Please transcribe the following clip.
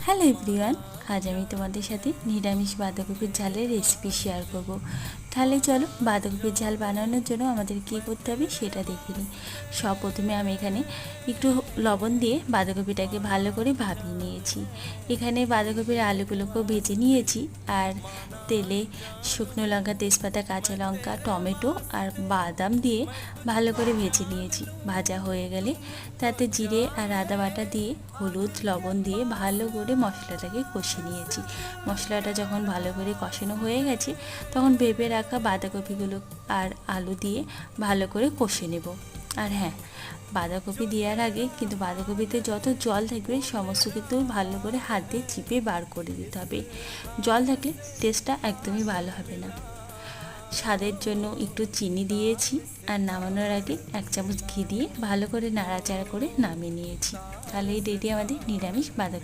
Hello everyone, আজ আমি তোমাদের সাথে নিরামিষ বাঁধাকপির ঝালের রেসিপি শেয়ার করব। তাহলে চলো বাঁধাকপির ঝাল বানানোর জন্য আমাদের কী করতে হবে সেটা দেখে নিই। সব প্রথমে আমি এখানে একটু লবণ দিয়ে বাঁধাকপিটাকে ভালো করে ভাপিয়ে নিয়েছি। এখানে বাঁধাকপির আলুগুলোকেও ভেজে নিয়েছি, আর তেলে শুকনো লঙ্কা, তেজপাতা, কাঁচা লঙ্কা, টমেটো আর বাদাম দিয়ে ভালো করে ভেজে নিয়েছি। ভাজা হয়ে গেলে তাতে জিরে আর আদা বাটা দিয়ে হলুদ লবণ দিয়ে ভালো করে মশলাটাকে কষিয়ে নিয়েছি। মশলাটা যখন ভালো করে কষানো হয়ে গেছে তখন ভেপে রাখা বাঁধাকপিগুলো আর আলু দিয়ে ভালো করে কষে নেব। আর হ্যাঁ, বাঁধাকপি দেওয়ার আগে কিন্তু বাঁধাকপিতে যত জল থাকবে সমস্ত কিন্তু ভালো করে হাত দিয়ে চিপে বার করে দিতে হবে। জল থাকলে টেস্টটা একদমই ভালো হবে না। স্বাদের জন্য একটু চিনি দিয়েছি, আর নামানোর আগে 1 চামচ ঘি দিয়ে ভালো করে নাড়াচাড়া করে নামিয়ে নিয়েছি। তাহলেই রেডি আমাদের নিরামিষ বাঁধাকপি।